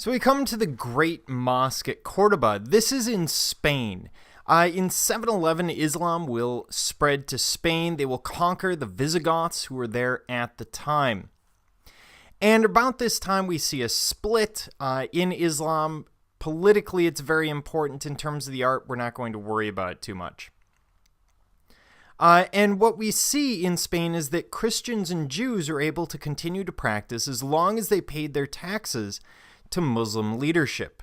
So we come to the Great Mosque at Cordoba. This is in Spain. In 711, Islam will spread to Spain. They will conquer the Visigoths who were there at the time. And about this time, we see a split in Islam. Politically, it's very important. In terms of the art, we're not going to worry about it too much. And what we see in Spain is that Christians and Jews are able to continue to practice as long as they paid their taxes to Muslim leadership.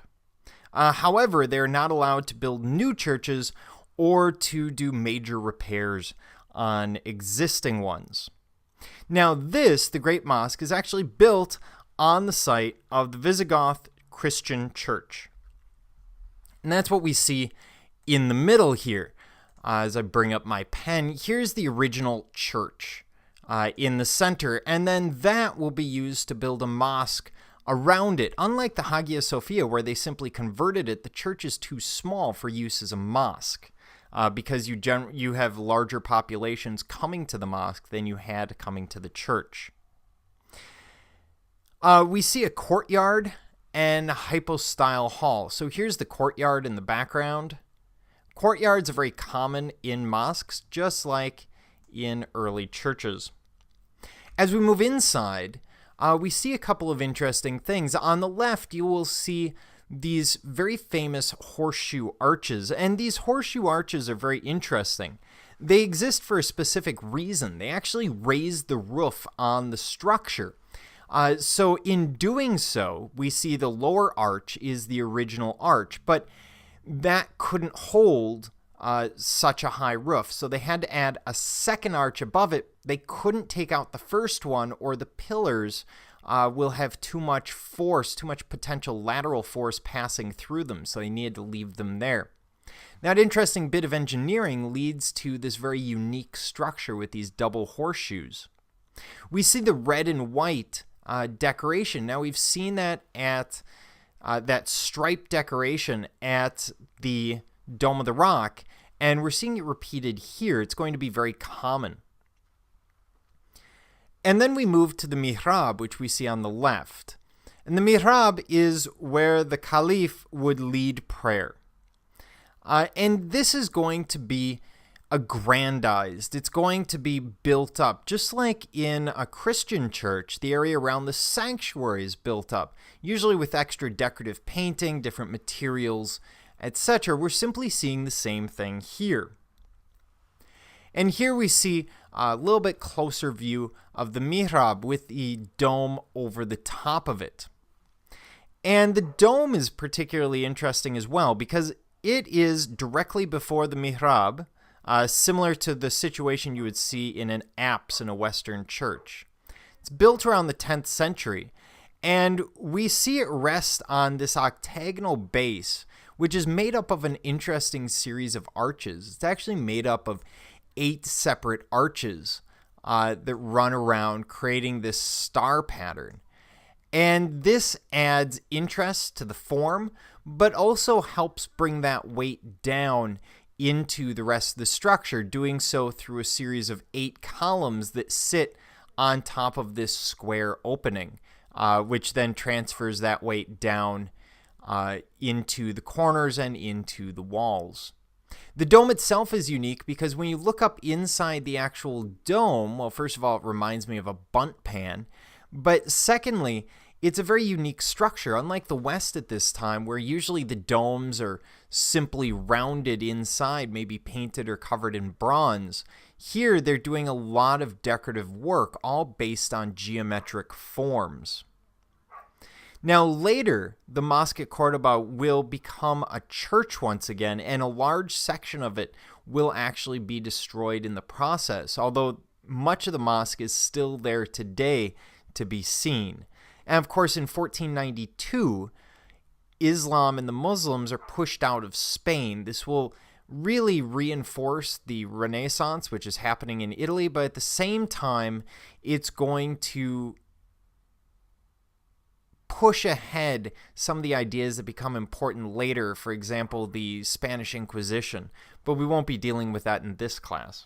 However, they are not allowed to build new churches or to do major repairs on existing ones. Now this, the Great Mosque, is actually built on the site of the Visigoth Christian church. And that's what we see in the middle here. As I bring up my pen, here's the original church in the center, and then that will be used to build a mosque around it. Unlike the Hagia Sophia, where they simply converted it, the church is too small for use as a mosque because you have larger populations coming to the mosque than you had coming to the church. We see a courtyard and a hypostyle hall. So here's the courtyard in the background. Courtyards are very common in mosques, just like in early churches. As we move inside, we see a couple of interesting things. On the left, you will see these very famous horseshoe arches, and these horseshoe arches are very interesting. They exist for a specific reason. They actually raise the roof on the structure. So in doing so, we see the lower arch is the original arch, but that couldn't hold such a high roof, so they had to add a second arch above it. They couldn't take out the first one, or the pillars will have too much force, too much potential lateral force passing through them, so they needed to leave them there. That interesting bit of engineering leads to this very unique structure with these double horseshoes. We see the red and white decoration. Now we've seen that at that stripe decoration at the Dome of the Rock, and we're seeing it repeated here. It's going to be very common. And then we move to the Mihrab, which we see on the left. And the Mihrab is where the Caliph would lead prayer. And this is going to be aggrandized. It's going to be built up. Just like in a Christian church, the area around the sanctuary is built up, usually with extra decorative painting, different materials, etc. We're simply seeing the same thing here. And here we see a little bit closer view of the Mihrab with the dome over the top of it. And the dome is particularly interesting as well because it is directly before the Mihrab, similar to the situation you would see in an apse in a Western church. It's built around the 10th century, and we see it rest on this octagonal base, which is made up of an interesting series of arches. It's actually made up of 8 separate arches that run around, creating this star pattern. And this adds interest to the form, but also helps bring that weight down into the rest of the structure, doing so through a series of 8 columns that sit on top of this square opening, which then transfers that weight down into the corners and into the walls. The dome itself is unique because when you look up inside the actual dome, well, first of all, it reminds me of a bunt pan, but secondly, it's a very unique structure, unlike the West at this time, where usually the domes are simply rounded inside, maybe painted or covered in bronze. Here, they're doing a lot of decorative work, all based on geometric forms. Now later, the mosque at Cordoba will become a church once again, and a large section of it will actually be destroyed in the process, although much of the mosque is still there today to be seen. And of course, in 1492, Islam and the Muslims are pushed out of Spain. This will really reinforce the Renaissance, which is happening in Italy, but at the same time, it's going to push ahead some of the ideas that become important later, for example, the Spanish Inquisition, but we won't be dealing with that in this class.